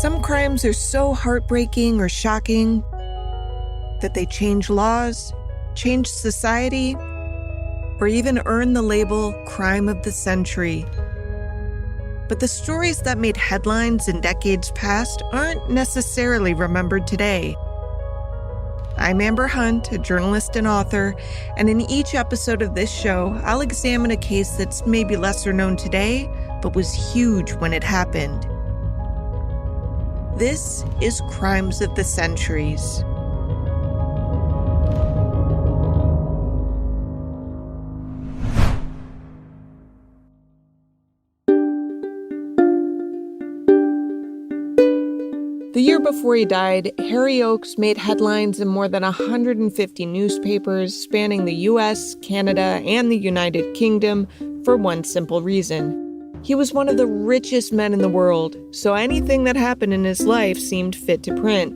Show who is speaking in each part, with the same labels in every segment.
Speaker 1: Some crimes are so heartbreaking or shocking that they change laws, change society, or even earn the label crime of the century. But the stories that made headlines in decades past aren't necessarily remembered today. I'm Amber Hunt, a journalist and author, and in each episode of this show, I'll examine a case that's maybe lesser known today, but was huge when it happened. This is Crimes of the Centuries. The year before he died, Harry Oakes made headlines in more than 150 newspapers spanning the U.S., Canada, and the United Kingdom for one simple reason. He was one of the richest men in the world, so anything that happened in his life seemed fit to print.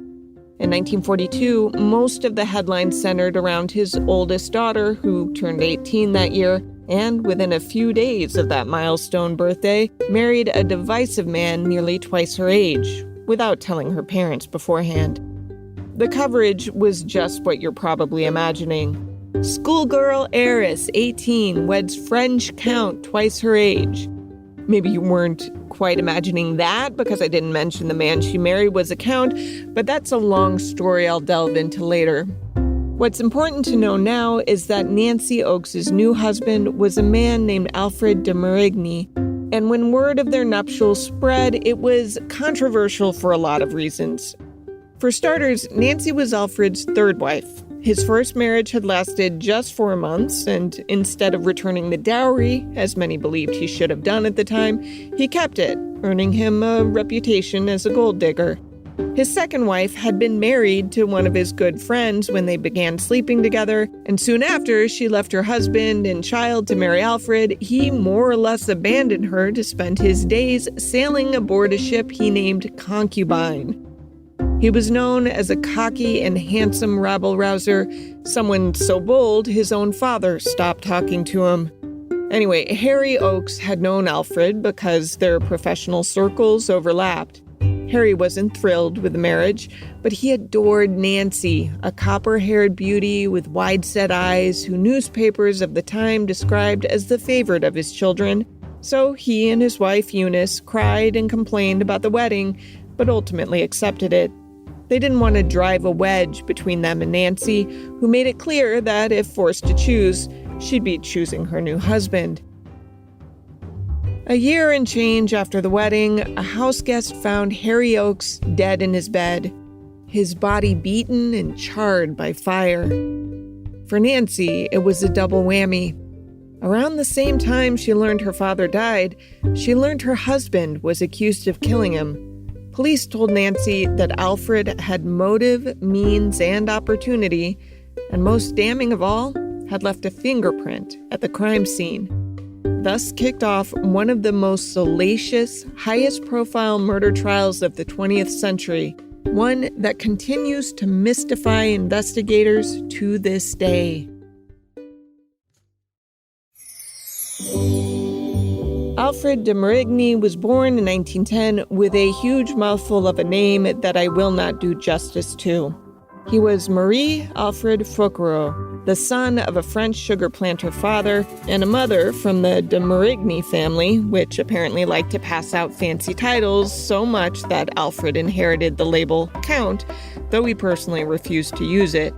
Speaker 1: In 1942, most of the headlines centered around his oldest daughter, who turned 18 that year, and within a few days of that milestone birthday, married a divisive man nearly twice her age, without telling her parents beforehand. The coverage was just what you're probably imagining. Schoolgirl heiress, 18, weds French count twice her age. Maybe you weren't quite imagining that because I didn't mention the man she married was a count, but that's a long story I'll delve into later. What's important to know now is that Nancy Oakes' new husband was a man named Alfred de Marigny, and when word of their nuptials spread, it was controversial for a lot of reasons. For starters, Nancy was Alfred's third wife. His first marriage had lasted just 4 months, and instead of returning the dowry, as many believed he should have done at the time, he kept it, earning him a reputation as a gold digger. His second wife had been married to one of his good friends when they began sleeping together, and soon after she left her husband and child to marry Alfred, he more or less abandoned her to spend his days sailing aboard a ship he named Concubine. He was known as a cocky and handsome rabble-rouser, someone so bold his own father stopped talking to him. Anyway, Harry Oakes had known Alfred because their professional circles overlapped. Harry wasn't thrilled with the marriage, but he adored Nancy, a copper-haired beauty with wide-set eyes who newspapers of the time described as the favorite of his children. So he and his wife Eunice cried and complained about the wedding, but ultimately accepted it. They didn't want to drive a wedge between them and Nancy, who made it clear that if forced to choose, she'd be choosing her new husband. A year and change after the wedding, a house guest found Harry Oakes dead in his bed, his body beaten and charred by fire. For Nancy, it was a double whammy. Around the same time she learned her father died, she learned her husband was accused of killing him. Police told Nancy that Alfred had motive, means, and opportunity, and most damning of all, had left a fingerprint at the crime scene. Thus kicked off one of the most salacious, highest-profile murder trials of the 20th century, one that continues to mystify investigators to this day. Alfred de Marigny was born in 1910 with a huge mouthful of a name that I will not do justice to. He was Marie Alfred Fouquereau, the son of a French sugar planter father and a mother from the de Marigny family, which apparently liked to pass out fancy titles so much that Alfred inherited the label Count, though he personally refused to use it.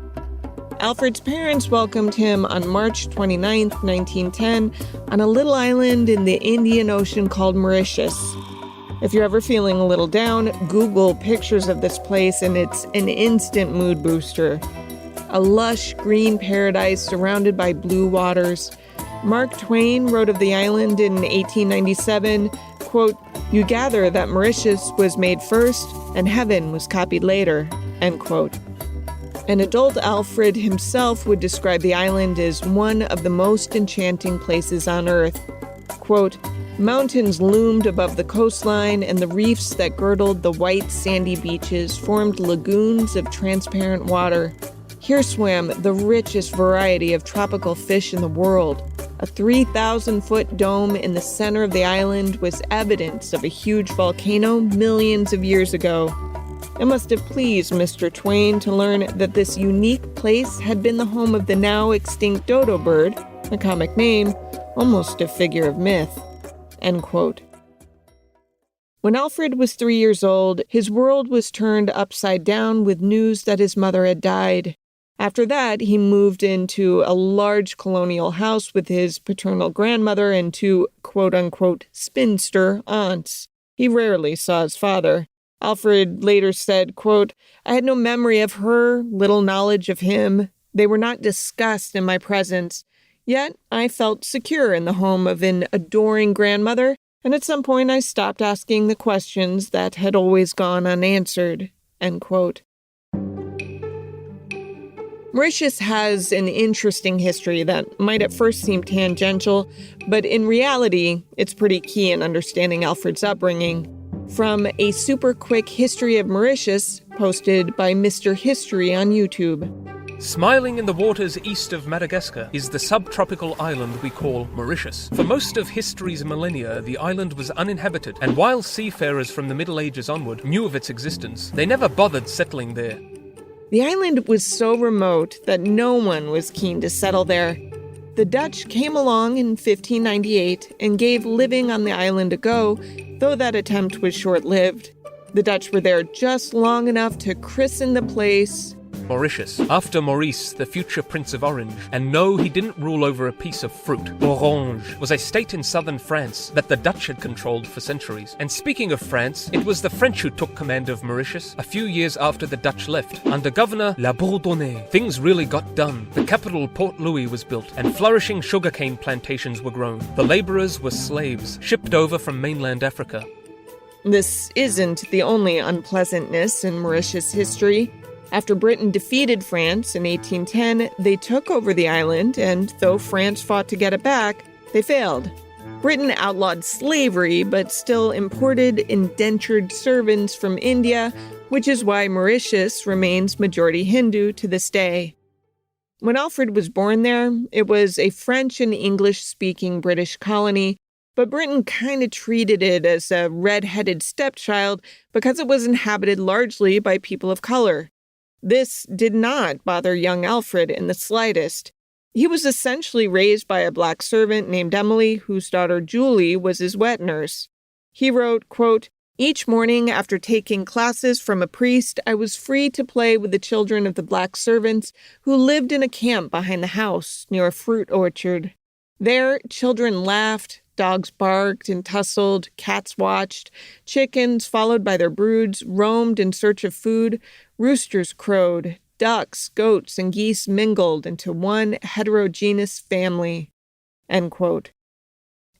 Speaker 1: Alfred's parents welcomed him on March 29, 1910, on a little island in the Indian Ocean called Mauritius. If you're ever feeling a little down, Google pictures of this place and it's an instant mood booster. A lush green paradise surrounded by blue waters. Mark Twain wrote of the island in 1897, quote, "You gather that Mauritius was made first and heaven was copied later," end quote. An adult Alfred himself would describe the island as one of the most enchanting places on Earth. Quote, "Mountains loomed above the coastline, and the reefs that girdled the white sandy beaches formed lagoons of transparent water. Here swam the richest variety of tropical fish in the world. A 3,000-foot dome in the center of the island was evidence of a huge volcano millions of years ago. It must have pleased Mr. Twain to learn that this unique place had been the home of the now extinct dodo bird, a comic name, almost a figure of myth. End quote. When Alfred was 3 years old, his world was turned upside down with news that his mother had died. After that, he moved into a large colonial house with his paternal grandmother and two quote-unquote spinster aunts. He rarely saw his father. Alfred later said, quote, "I had no memory of her, little knowledge of him. They were not discussed in my presence. Yet I felt secure in the home of an adoring grandmother, and at some point I stopped asking the questions that had always gone unanswered." End quote. Mauritius has an interesting history that might at first seem tangential, but in reality, it's pretty key in understanding Alfred's upbringing. From a super quick history of Mauritius, posted by Mr. History on YouTube.
Speaker 2: Smiling in the waters east of Madagascar is the subtropical island we call Mauritius. For most of history's millennia, the island was uninhabited, and while seafarers from the Middle Ages onward knew of its existence, they never bothered settling there.
Speaker 1: The island was so remote that no one was keen to settle there. The Dutch came along in 1598 and gave living on the island a go, though that attempt was short-lived. The Dutch were there just long enough to christen the place
Speaker 2: Mauritius, after Maurice, the future Prince of Orange. And no, he didn't rule over a piece of fruit. Orange was a state in southern France that the Dutch had controlled for centuries. And speaking of France, it was the French who took command of Mauritius a few years after the Dutch left. Under Governor La Bourdonnais, things really got done. The capital, Port Louis, was built, and flourishing sugarcane plantations were grown. The laborers were slaves, shipped over from mainland Africa.
Speaker 1: This isn't the only unpleasantness in Mauritius history. After Britain defeated France in 1810, they took over the island, and though France fought to get it back, they failed. Britain outlawed slavery, but still imported indentured servants from India, which is why Mauritius remains majority Hindu to this day. When Alfred was born there, it was a French and English-speaking British colony, but Britain kind of treated it as a red-headed stepchild because it was inhabited largely by people of color. This did not bother young Alfred in the slightest. He was essentially raised by a black servant named Emily, whose daughter Julie was his wet nurse. He wrote, quote, "Each morning after taking classes from a priest, I was free to play with the children of the black servants who lived in a camp behind the house near a fruit orchard. There, children laughed, dogs barked and tussled, cats watched, chickens, followed by their broods, roamed in search of food, roosters crowed, ducks, goats, and geese mingled into one heterogeneous family." End quote.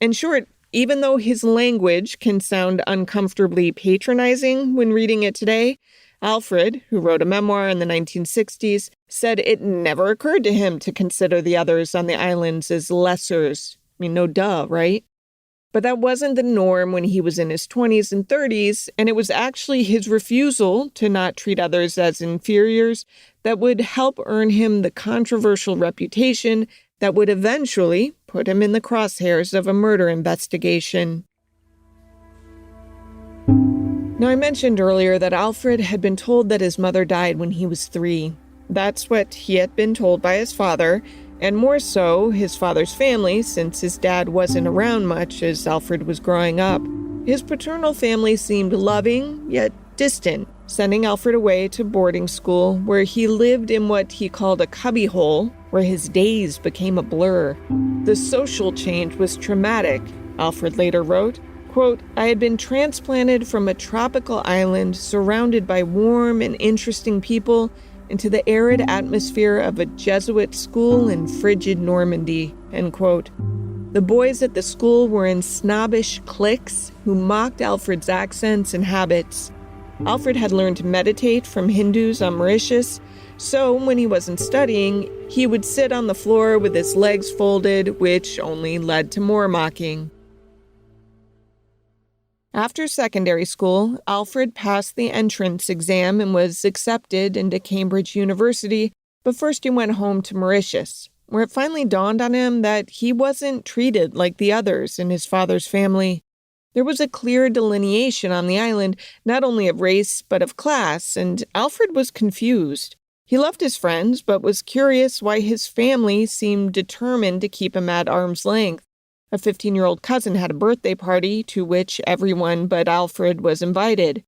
Speaker 1: In short, even though his language can sound uncomfortably patronizing when reading it today, Alfred, who wrote a memoir in the 1960s, said it never occurred to him to consider the others on the islands as lessers. I mean, no duh, right? But that wasn't the norm when he was in his 20s and 30s, and it was actually his refusal to not treat others as inferiors that would help earn him the controversial reputation that would eventually put him in the crosshairs of a murder investigation. Now, I mentioned earlier that Alfred had been told that his mother died when he was 3. That's what he had been told by his father, and more so, his father's family, since his dad wasn't around much as Alfred was growing up. His paternal family seemed loving, yet distant, sending Alfred away to boarding school, where he lived in what he called a cubbyhole, where his days became a blur. The social change was traumatic, Alfred later wrote. Quote, "I had been transplanted from a tropical island surrounded by warm and interesting people into the arid atmosphere of a Jesuit school in frigid Normandy," end quote. The boys at the school were in snobbish cliques who mocked Alfred's accents and habits. Alfred had learned to meditate from Hindus on Mauritius, so when he wasn't studying, he would sit on the floor with his legs folded, which only led to more mocking. After secondary school, Alfred passed the entrance exam and was accepted into Cambridge University, But first he went home to Mauritius, where it finally dawned on him that he wasn't treated like the others in his father's family. There was a clear delineation on the island, not only of race, but of class, and Alfred was confused. He loved his friends, but was curious why his family seemed determined to keep him at arm's length. A 15-year-old cousin had a birthday party to which everyone but Alfred was invited.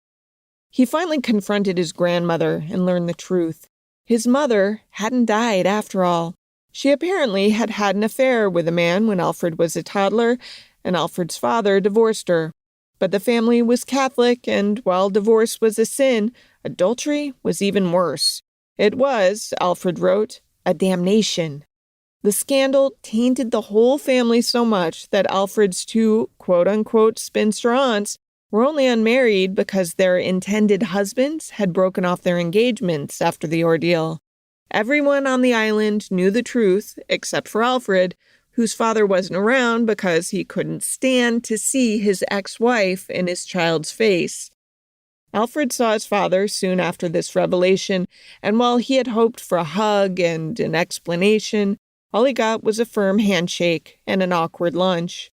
Speaker 1: He finally confronted his grandmother and learned the truth. His mother hadn't died after all. She apparently had had an affair with a man when Alfred was a toddler, and Alfred's father divorced her. But the family was Catholic, and while divorce was a sin, adultery was even worse. It was, Alfred wrote, a damnation. The scandal tainted the whole family so much that Alfred's two quote-unquote spinster aunts were only unmarried because their intended husbands had broken off their engagements after the ordeal. Everyone on the island knew the truth, except for Alfred, whose father wasn't around because he couldn't stand to see his ex-wife in his child's face. Alfred saw his father soon after this revelation, and while he had hoped for a hug and an explanation, all he got was a firm handshake and an awkward lunch.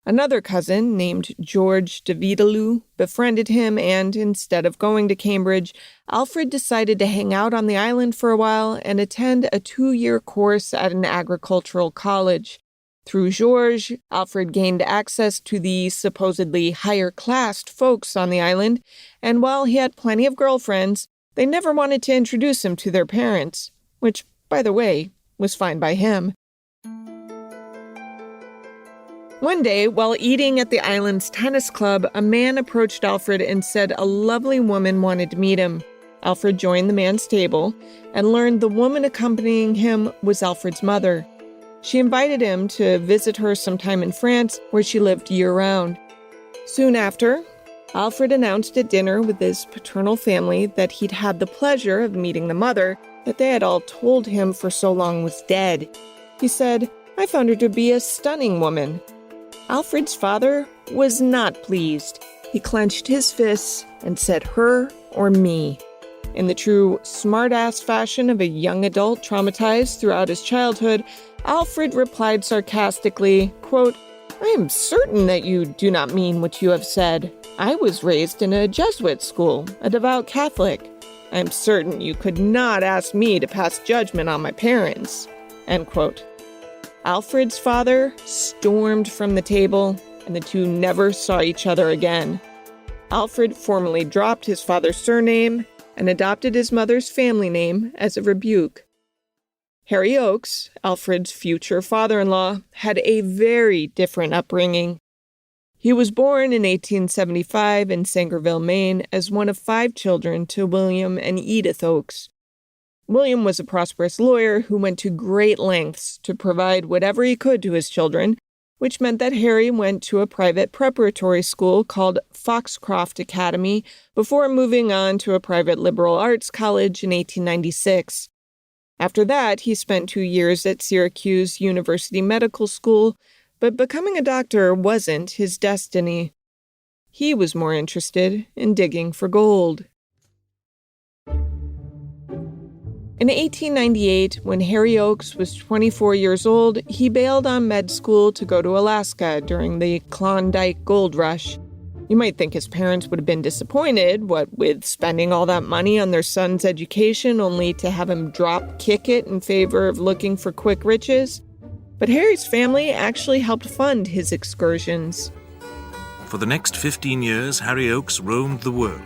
Speaker 1: Another cousin, named George de Vidalou, befriended him, and instead of going to Cambridge, Alfred decided to hang out on the island for a while and attend a 2-year course at an agricultural college. Through Georges, Alfred gained access to the supposedly higher-classed folks on the island, and while he had plenty of girlfriends, they never wanted to introduce him to their parents, which, by the way, was fine by him. One day, while eating at the island's tennis club, a man approached Alfred and said a lovely woman wanted to meet him. Alfred joined the man's table and learned the woman accompanying him was Alfred's mother. She invited him to visit her sometime in France, where she lived year-round. Soon after, Alfred announced at dinner with his paternal family that he'd had the pleasure of meeting the mother that they had all told him for so long was dead. He said, "I found her to be a stunning woman." Alfred's father was not pleased. He clenched his fists and said, "Her or me." In the true smart-ass fashion of a young adult traumatized throughout his childhood, Alfred replied sarcastically, quote, "I am certain that you do not mean what you have said. I was raised in a Jesuit school, a devout Catholic. I am certain you could not ask me to pass judgment on my parents." End quote. Alfred's father stormed from the table, and the two never saw each other again. Alfred formally dropped his father's surname and adopted his mother's family name as a rebuke. Harry Oakes, Alfred's future father-in-law, had a very different upbringing. He was born in 1875 in Sangerville, Maine, as one of 5 children to William and Edith Oakes. William was a prosperous lawyer who went to great lengths to provide whatever he could to his children, which meant that Harry went to a private preparatory school called Foxcroft Academy before moving on to a private liberal arts college in 1896. After that, he spent 2 years at Syracuse University Medical School, but becoming a doctor wasn't his destiny. He was more interested in digging for gold. In 1898, when Harry Oakes was 24 years old, he bailed on med school to go to Alaska during the Klondike Gold Rush. You might think his parents would have been disappointed, what with spending all that money on their son's education only to have him kick it in favor of looking for quick riches. But Harry's family actually helped fund his excursions.
Speaker 3: For the next 15 years, Harry Oakes roamed the world,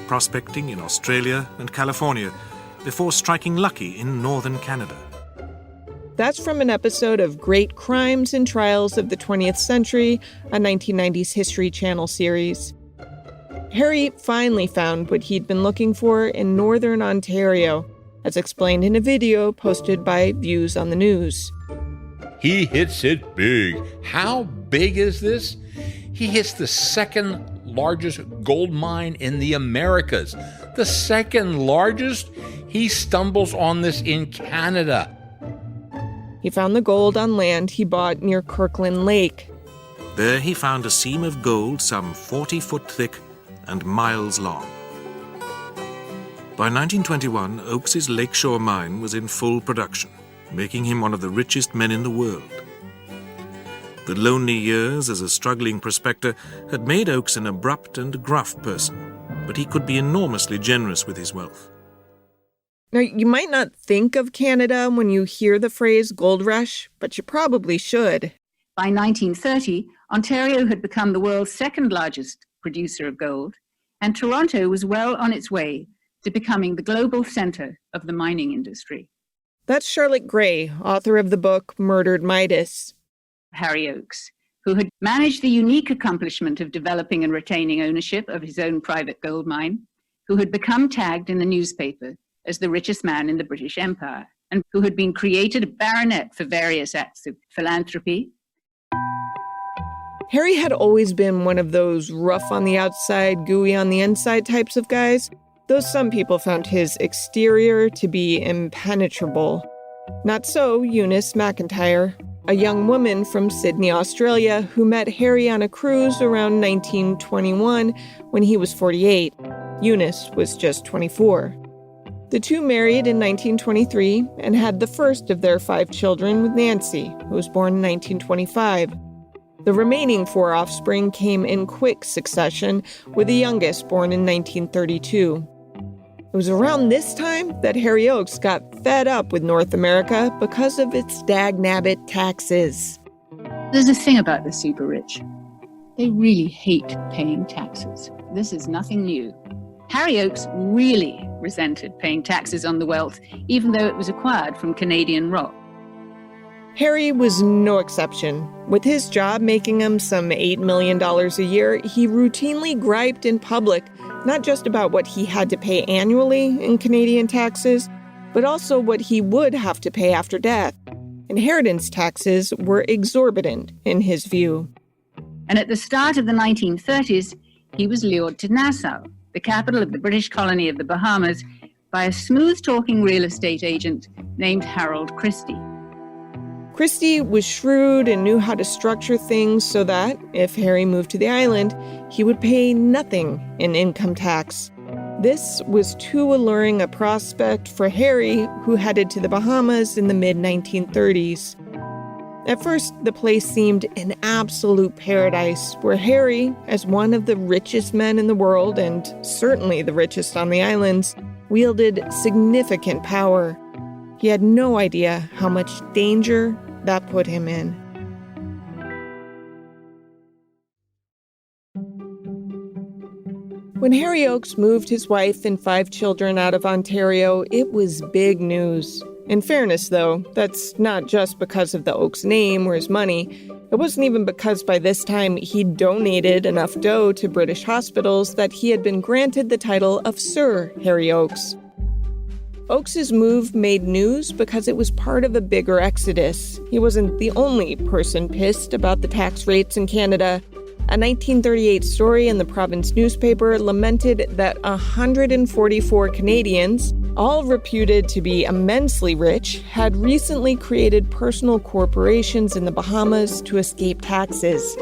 Speaker 3: prospecting in Australia and California, before striking lucky in northern Canada.
Speaker 1: That's from an episode of Great Crimes and Trials of the 20th Century, a 1990s History Channel series. Harry finally found what he'd been looking for in northern Ontario, as explained in a video posted by Views on the News.
Speaker 4: He hits it big. How big is this? He hits the second largest gold mine in the Americas. The second largest? He stumbles on this in Canada.
Speaker 1: He found the gold on land he bought near Kirkland Lake.
Speaker 3: There he found a seam of gold some 40 foot thick and miles long. By 1921, Oakes's Lakeshore mine was in full production, making him one of the richest men in the world. The lonely years as a struggling prospector had made Oakes an abrupt and gruff person, but he could be enormously generous with his wealth.
Speaker 1: Now, you might not think of Canada when you hear the phrase gold rush, but you probably should.
Speaker 5: By 1930, Ontario had become the world's second largest producer of gold, and Toronto was well on its way to becoming the global center of the mining industry.
Speaker 1: That's Charlotte Gray, author of the book Murdered Midas.
Speaker 5: Harry Oakes, who had managed the unique accomplishment of developing and retaining ownership of his own private gold mine, who had become tagged in the newspaper as the richest man in the British Empire, and who had been created a baronet for various acts of philanthropy.
Speaker 1: Harry had always been one of those rough on the outside, gooey on the inside types of guys, though some people found his exterior to be impenetrable. Not so Eunice McIntyre, a young woman from Sydney, Australia, who met Harry on a cruise around 1921 when he was 48. Eunice was just 24. The two married in 1923 and had the first of their 5 children with Nancy, who was born in 1925. The remaining 4 offspring came in quick succession, with the youngest born in 1932. It was around this time that Harry Oakes got fed up with North America because of its dagnabbit taxes.
Speaker 5: There's a thing about the super rich. They really hate paying taxes. This is nothing new. Harry Oakes really resented paying taxes on the wealth, even though it was acquired from Canadian rock.
Speaker 1: Harry was no exception. With his job making him some $8 million a year, he routinely griped in public, not just about what he had to pay annually in Canadian taxes, but also what he would have to pay after death. Inheritance taxes were exorbitant, in his view.
Speaker 5: And at the start of the 1930s, he was lured to Nassau, the capital of the British colony of the Bahamas, by a smooth-talking real estate agent named Harold Christie.
Speaker 1: Christie was shrewd and knew how to structure things so that, if Harry moved to the island, he would pay nothing in income tax. This was too alluring a prospect for Harry, who headed to the Bahamas in the mid-1930s. At first, the place seemed an absolute paradise, where Harry, as one of the richest men in the world, and certainly the richest on the islands, wielded significant power. He had no idea how much danger that put him in. When Harry Oakes moved his wife and 5 children out of Ontario, it was big news. In fairness, though, that's not just because of the Oakes name or his money. It wasn't even because by this time he'd donated enough dough to British hospitals that he had been granted the title of Sir Harry Oakes. Oakes's move made news because it was part of a bigger exodus. He wasn't the only person pissed about the tax rates in Canada. A 1938 story in the province newspaper lamented that 144 Canadians, all reputed to be immensely rich, had recently created personal corporations in the Bahamas to escape taxes.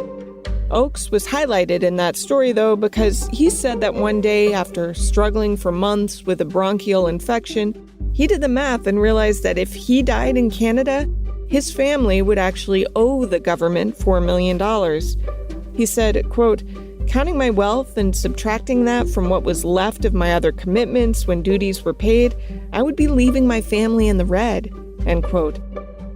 Speaker 1: Oakes was highlighted in that story, though, because he said that one day, after struggling for months with a bronchial infection, he did the math and realized that if he died in Canada, his family would actually owe the government $4 million. He said, quote, "Counting my wealth and subtracting that from what was left of my other commitments when duties were paid, I would be leaving my family in the red," end quote.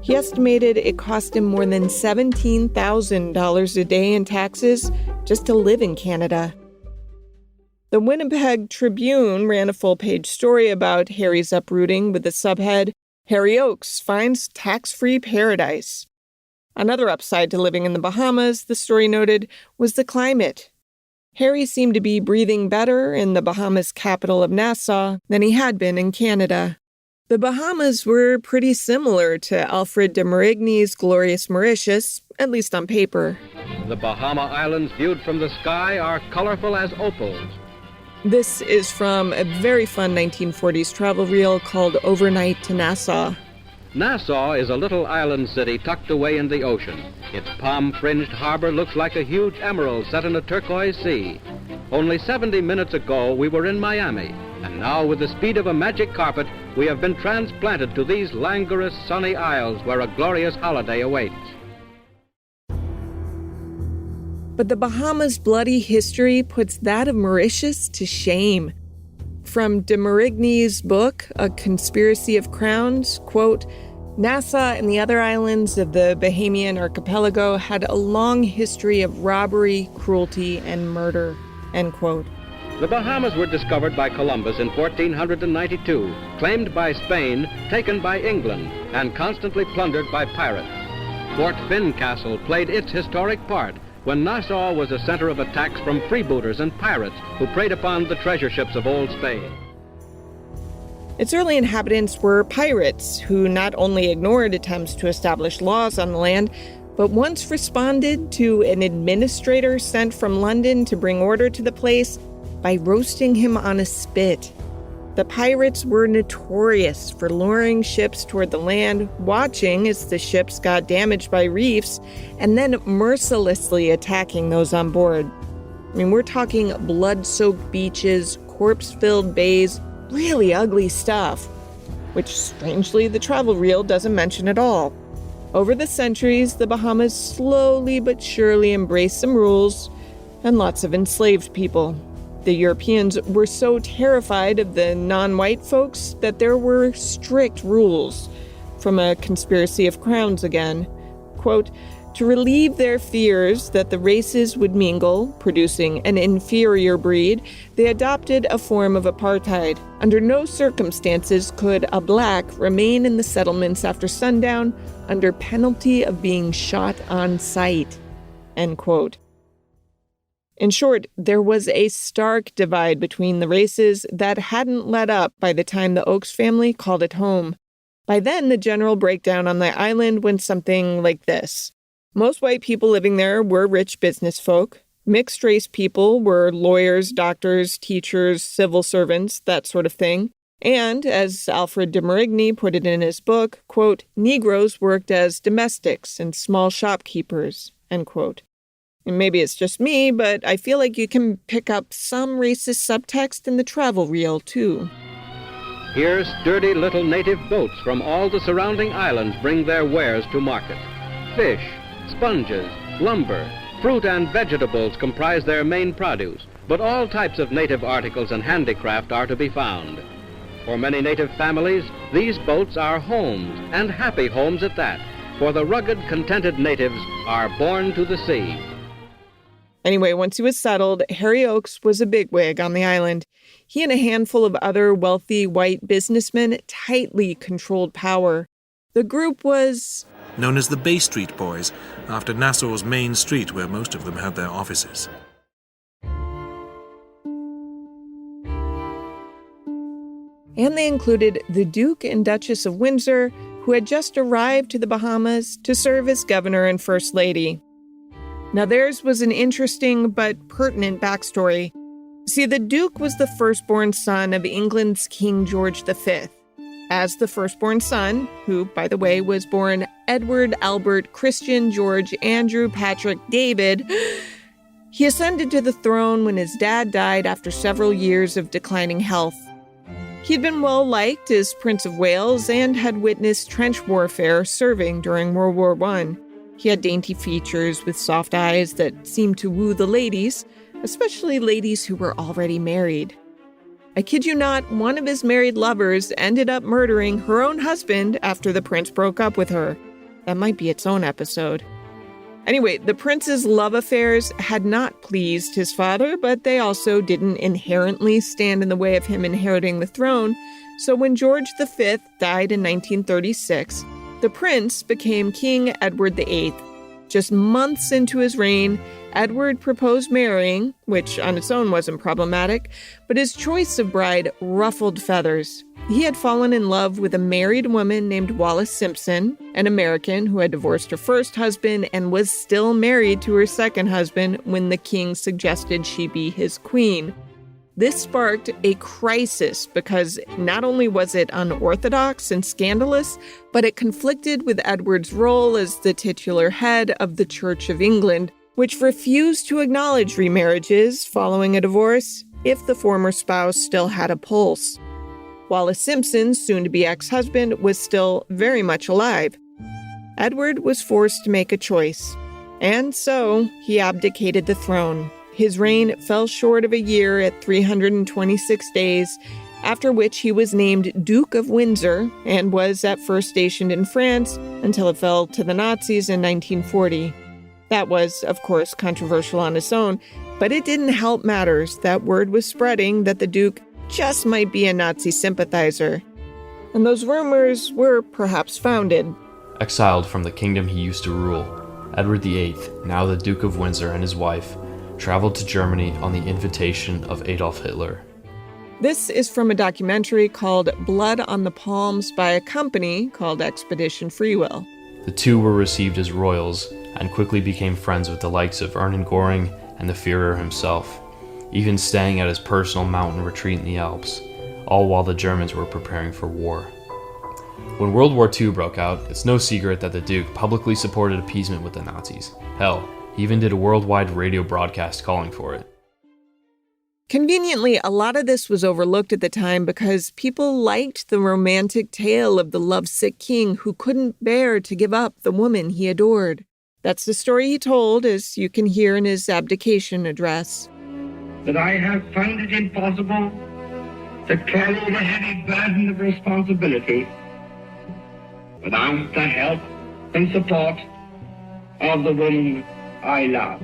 Speaker 1: He estimated it cost him more than $17,000 a day in taxes just to live in Canada. The Winnipeg Tribune ran a full-page story about Harry's uprooting with the subhead, "Harry Oakes finds tax-free paradise." Another upside to living in the Bahamas, the story noted, was the climate. Harry seemed to be breathing better in the Bahamas capital of Nassau than he had been in Canada. The Bahamas were pretty similar to Alfred de Marigny's glorious Mauritius, at least on paper.
Speaker 6: The Bahama Islands viewed from the sky are colorful as opals.
Speaker 1: This is from a very fun 1940s travel reel called Overnight to Nassau.
Speaker 6: Nassau is a little island city tucked away in the ocean. Its palm-fringed harbor looks like a huge emerald set in a turquoise sea. Only 70 minutes ago, we were in Miami, and Now, with the speed of a magic carpet, we have been transplanted to these languorous, sunny isles where a glorious holiday awaits.
Speaker 1: But the Bahamas' bloody history puts that of Mauritius to shame. From de Marigny's book, A Conspiracy of Crowns, quote, Nassau and the other islands of the Bahamian archipelago had a long history of robbery, cruelty, and murder, end quote.
Speaker 6: The Bahamas were discovered by Columbus in 1492, claimed by Spain, taken by England, and constantly plundered by pirates. Fort Fincastle played its historic part when Nassau was a center of attacks from freebooters and pirates who preyed upon the treasure ships of old Spain.
Speaker 1: Its early inhabitants were pirates who not only ignored attempts to establish laws on the land, but once responded to an administrator sent from London to bring order to the place by roasting him on a spit. The pirates were notorious for luring ships toward the land, watching as the ships got damaged by reefs, and then mercilessly attacking those on board. I mean, we're talking blood-soaked beaches, corpse-filled bays, really ugly stuff, which strangely the travel reel doesn't mention at all. Over the centuries, the Bahamas slowly but surely embraced some rules and lots of enslaved people. The Europeans were so terrified of the non-white folks that there were strict rules. From A Conspiracy of Crowns again, quote, to relieve their fears that the races would mingle, producing an inferior breed, they adopted a form of apartheid. Under no circumstances could a black remain in the settlements after sundown under penalty of being shot on sight, end quote. In short, there was a stark divide between the races that hadn't let up by the time the Oakes family called it home. By then, the general breakdown on the island went something like this. Most white people living there were rich business folk. Mixed-race people were lawyers, doctors, teachers, civil servants, that sort of thing. And, as Alfred de Marigny put it in his book, quote, Negroes worked as domestics and small shopkeepers, end quote. And maybe it's just me, but I feel like you can pick up some racist subtext in the travel reel, too.
Speaker 6: Here, sturdy little native boats from all the surrounding islands bring their wares to market. Fish, sponges, lumber, fruit and vegetables comprise their main produce, but all types of native articles and handicraft are to be found. For many native families, these boats are homes, and happy homes at that, for the rugged, contented natives are born to the sea.
Speaker 1: Anyway, once he was settled, Harry Oakes was a bigwig on the island. He and a handful of other wealthy white businessmen tightly controlled power. The group was
Speaker 3: known as the Bay Street Boys, after Nassau's main street where most of them had their offices.
Speaker 1: And they included the Duke and Duchess of Windsor, who had just arrived to the Bahamas to serve as governor and first lady. Now, theirs was an interesting but pertinent backstory. See, the Duke was the firstborn son of England's King George V. As the firstborn son, who, by the way, was born Edward, Albert, Christian, George, Andrew, Patrick, David, he ascended to the throne when his dad died after several years of declining health. He'd been well-liked as Prince of Wales and had witnessed trench warfare serving during World War I. He had dainty features with soft eyes that seemed to woo the ladies, especially ladies who were already married. I kid you not, one of his married lovers ended up murdering her own husband after the prince broke up with her. That might be its own episode. Anyway, the prince's love affairs had not pleased his father, but they also didn't inherently stand in the way of him inheriting the throne. So when George V died in 1936, the prince became King Edward VIII. Just months into his reign, Edward proposed marrying, which on its own wasn't problematic, but his choice of bride ruffled feathers. He had fallen in love with a married woman named Wallis Simpson, an American who had divorced her first husband and was still married to her second husband when the king suggested she be his queen. This sparked a crisis because not only was it unorthodox and scandalous, but it conflicted with Edward's role as the titular head of the Church of England, which refused to acknowledge remarriages following a divorce if the former spouse still had a pulse. Wallace Simpson's soon-to-be ex-husband was still very much alive. Edward was forced to make a choice, and so he abdicated the throne. His reign fell short of a year at 326 days, after which he was named Duke of Windsor and was at first stationed in France until it fell to the Nazis in 1940. That was, of course, controversial on its own, but it didn't help matters that word was spreading that the Duke just might be a Nazi sympathizer. And those rumors were perhaps founded.
Speaker 7: Exiled from the kingdom he used to rule, Edward VIII, now the Duke of Windsor, and his wife traveled to Germany on the invitation of Adolf Hitler.
Speaker 1: This is from a documentary called Blood on the Palms by a company called Expedition Free Will.
Speaker 7: The two were received as royals and quickly became friends with the likes of Ernest Göring and the Führer himself, even staying at his personal mountain retreat in the Alps, all while the Germans were preparing for war. When World War II broke out, it's no secret that the Duke publicly supported appeasement with the Nazis. Hell, he even did a worldwide radio broadcast calling for it.
Speaker 1: Conveniently, a lot of this was overlooked at the time because people liked the romantic tale of the lovesick king who couldn't bear to give up the woman he adored. That's the story he told, as you can hear in his abdication address.
Speaker 8: That I have found it impossible to carry the heavy burden of responsibility without the help and support of the woman I love.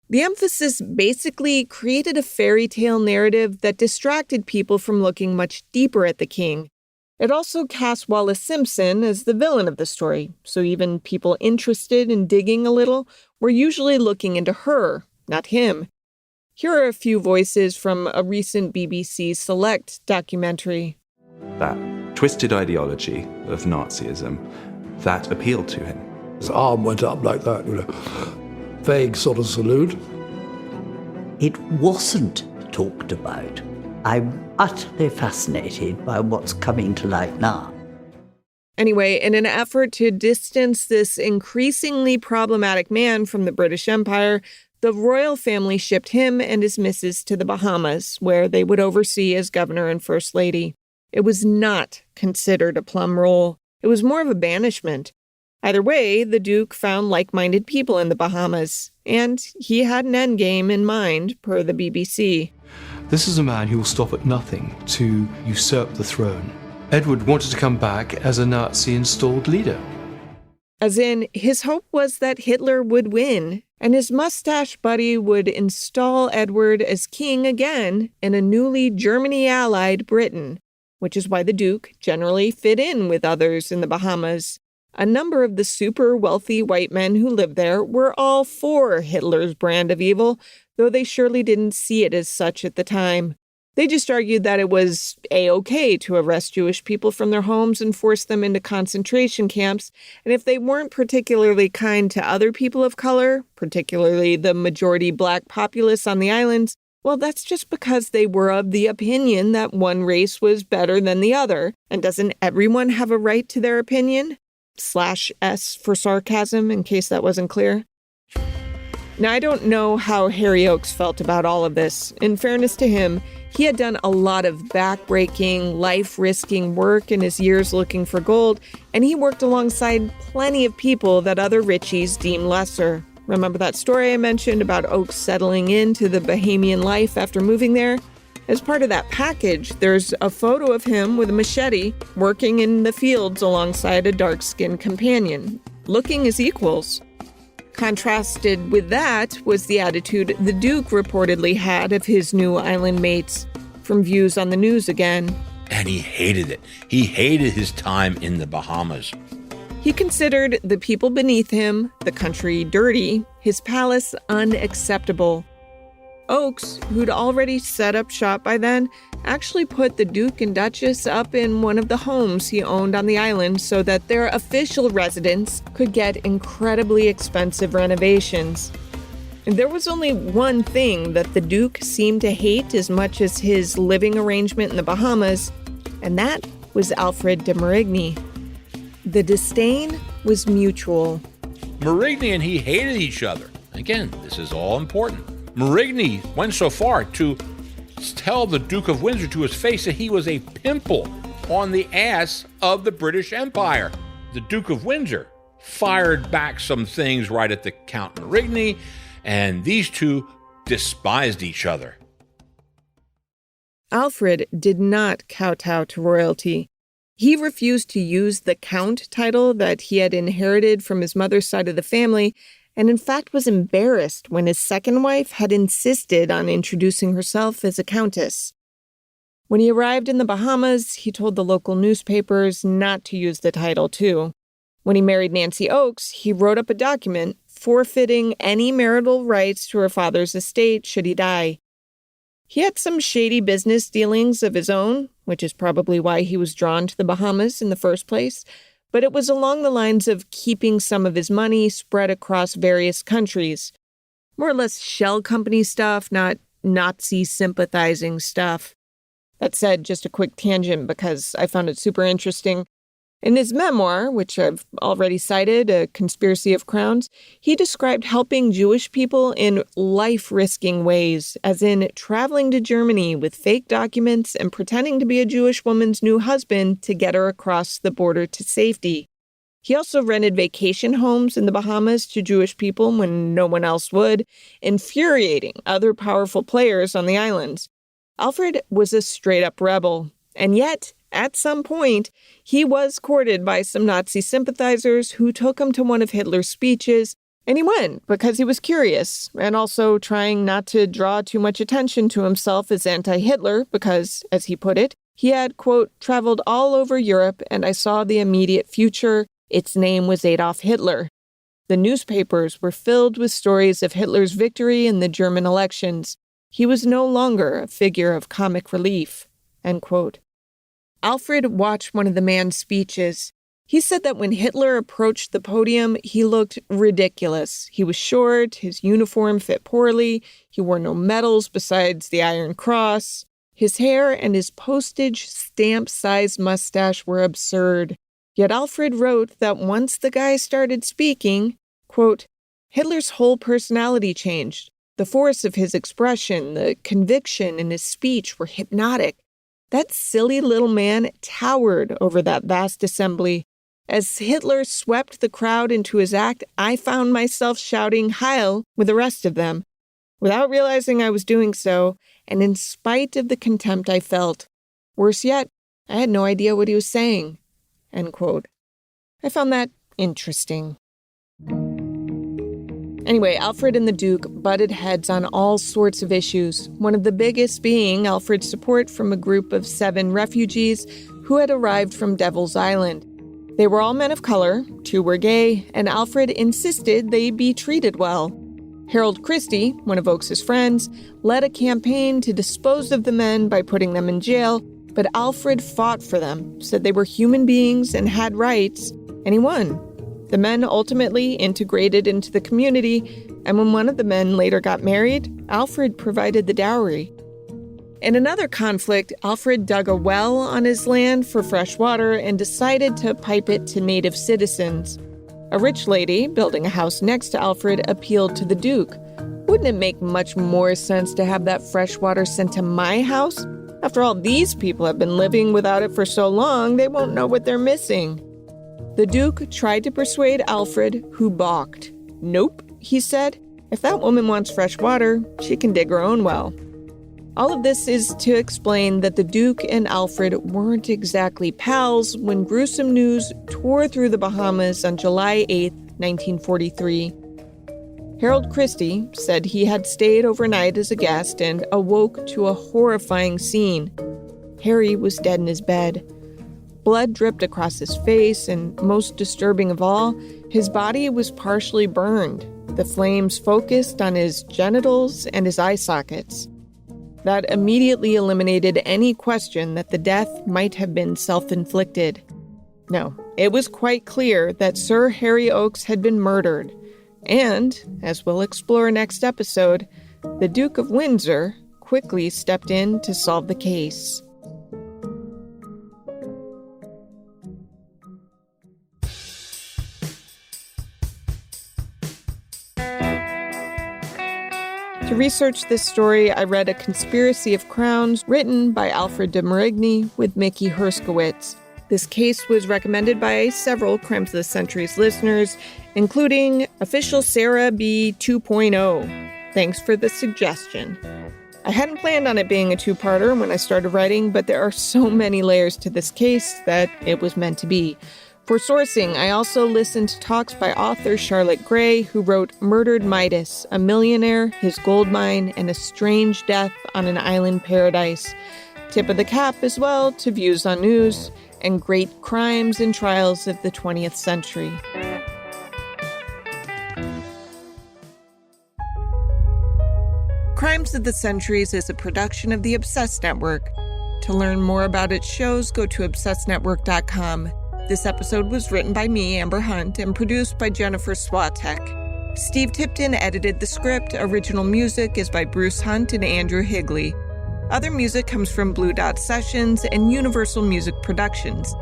Speaker 1: The emphasis basically created a fairy tale narrative that distracted people from looking much deeper at the king. It also cast Wallace Simpson as the villain of the story, so even people interested in digging a little were usually looking into her, not him. Here are a few voices from a recent BBC Select documentary.
Speaker 9: That twisted ideology of Nazism, that appealed to him.
Speaker 10: His arm went up like that, with a vague sort of salute.
Speaker 11: It wasn't talked about. I'm utterly fascinated by what's coming to light now.
Speaker 1: Anyway, in an effort to distance this increasingly problematic man from the British Empire, the royal family shipped him and his missus to the Bahamas, where they would oversee as governor and first lady. It was not considered a plum role. It was more of a banishment. Either way, the Duke found like-minded people in the Bahamas, and he had an endgame in mind, per the BBC.
Speaker 12: This is a man who will stop at nothing to usurp the throne. Edward wanted to come back as a Nazi-installed leader.
Speaker 1: As in, his hope was that Hitler would win, and his mustache buddy would install Edward as king again in a newly Germany-allied Britain, which is why the Duke generally fit in with others in the Bahamas. A number of the super wealthy white men who lived there were all for Hitler's brand of evil, though they surely didn't see it as such at the time. They just argued that it was A-OK to arrest Jewish people from their homes and force them into concentration camps, and if they weren't particularly kind to other people of color, particularly the majority black populace on the islands, well, that's just because they were of the opinion that one race was better than the other. And doesn't everyone have a right to their opinion? /S for sarcasm, in case that wasn't clear. Now, I don't know how Harry Oakes felt about all of this. In fairness to him, he had done a lot of back-breaking, life-risking work in his years looking for gold, and he worked alongside plenty of people that other Richies deemed lesser. Remember that story I mentioned about Oakes settling into the Bahamian life after moving there? As part of that package, there's a photo of him with a machete working in the fields alongside a dark-skinned companion, looking as equals. Contrasted with that was the attitude the Duke reportedly had of his new island mates, from views on the news again.
Speaker 4: And he hated it. He hated his time in the Bahamas.
Speaker 1: He considered the people beneath him, the country dirty, his palace unacceptable. Oakes, who'd already set up shop by then, actually put the Duke and Duchess up in one of the homes he owned on the island so that their official residence could get incredibly expensive renovations. And there was only one thing that the Duke seemed to hate as much as his living arrangement in the Bahamas, and that was Alfred de Marigny. The disdain was mutual.
Speaker 4: Marigny and he hated each other. Again, this is all important. Marigny went so far to tell the Duke of Windsor to his face that he was a pimple on the ass of the British Empire. The Duke of Windsor fired back some things right at the Count Marigny, and these two despised each other.
Speaker 1: Alfred did not kowtow to royalty. He refused to use the Count title that he had inherited from his mother's side of the family, and in fact was embarrassed when his second wife had insisted on introducing herself as a countess. When he arrived in the Bahamas, he told the local newspapers not to use the title, too. When he married Nancy Oakes, he wrote up a document forfeiting any marital rights to her father's estate should he die. He had some shady business dealings of his own, which is probably why he was drawn to the Bahamas in the first place, but it was along the lines of keeping some of his money spread across various countries. More or less shell company stuff, not Nazi sympathizing stuff. That said, just a quick tangent because I found it super interesting. In his memoir, which I've already cited, A Conspiracy of Crowns, he described helping Jewish people in life-risking ways, as in traveling to Germany with fake documents and pretending to be a Jewish woman's new husband to get her across the border to safety. He also rented vacation homes in the Bahamas to Jewish people when no one else would, infuriating other powerful players on the islands. Alfred was a straight-up rebel, and yet, at some point, he was courted by some Nazi sympathizers who took him to one of Hitler's speeches, and he went because he was curious, and also trying not to draw too much attention to himself as anti-Hitler because, as he put it, he had, quote, traveled all over Europe and I saw the immediate future. Its name was Adolf Hitler. The newspapers were filled with stories of Hitler's victory in the German elections. He was no longer a figure of comic relief, end quote. Alfred watched one of the man's speeches. He said that when Hitler approached the podium, he looked ridiculous. He was short, his uniform fit poorly, he wore no medals besides the Iron Cross. His hair and his postage stamp-sized mustache were absurd. Yet Alfred wrote that once the guy started speaking, quote, Hitler's whole personality changed. The force of his expression, the conviction in his speech were hypnotic. That silly little man towered over that vast assembly. As Hitler swept the crowd into his act, I found myself shouting Heil with the rest of them, without realizing I was doing so, and in spite of the contempt I felt. Worse yet, I had no idea what he was saying, end quote. I found that interesting. Anyway, Alfred and the Duke butted heads on all sorts of issues, one of the biggest being Alfred's support from a group of 7 refugees who had arrived from Devil's Island. They were all men of color, 2 were gay, and Alfred insisted they be treated well. Harold Christie, one of Oakes's friends, led a campaign to dispose of the men by putting them in jail, but Alfred fought for them, said they were human beings and had rights, and he won. The men ultimately integrated into the community, and when one of the men later got married, Alfred provided the dowry. In another conflict, Alfred dug a well on his land for fresh water and decided to pipe it to native citizens. A rich lady, building a house next to Alfred, appealed to the Duke. Wouldn't it make much more sense to have that fresh water sent to my house? After all, these people have been living without it for so long, they won't know what they're missing. The Duke tried to persuade Alfred, who balked. Nope, he said. If that woman wants fresh water, she can dig her own well. All of this is to explain that the Duke and Alfred weren't exactly pals when gruesome news tore through the Bahamas on July 8, 1943. Harold Christie said he had stayed overnight as a guest and awoke to a horrifying scene. Harry was dead in his bed. Blood dripped across his face, and most disturbing of all, his body was partially burned. The flames focused on his genitals and his eye sockets. That immediately eliminated any question that the death might have been self-inflicted. No, it was quite clear that Sir Harry Oakes had been murdered. And, as we'll explore next episode, the Duke of Windsor quickly stepped in to solve the case. To research this story, I read A Conspiracy of Crowns, written by Alfred de Marigny with Mickey Herskowitz. This case was recommended by several Crimes of the Century's listeners, including official Sarah B. 2.0. Thanks for the suggestion. I hadn't planned on it being a two-parter when I started writing, but there are so many layers to this case that it was meant to be. For sourcing, I also listened to talks by author Charlotte Gray, who wrote Murdered Midas, a Millionaire, His Gold Mine, and a Strange Death on an Island Paradise. Tip of the cap as well to Views on News and Great Crimes and Trials of the 20th Century. Crimes of the Centuries is a production of the Obsessed Network. To learn more about its shows, go to obsessednetwork.com. This episode was written by me, Amber Hunt, and produced by Jennifer Swatek. Steve Tipton edited the script. Original music is by Bruce Hunt and Andrew Higley. Other music comes from Blue Dot Sessions and Universal Music Productions.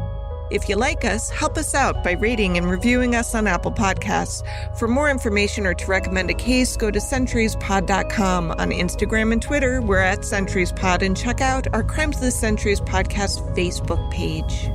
Speaker 1: If you like us, help us out by rating and reviewing us on Apple Podcasts. For more information or to recommend a case, go to centuriespod.com. On Instagram and Twitter, we're at CenturiesPod, and check out our Crimes of the Centuries podcast Facebook page.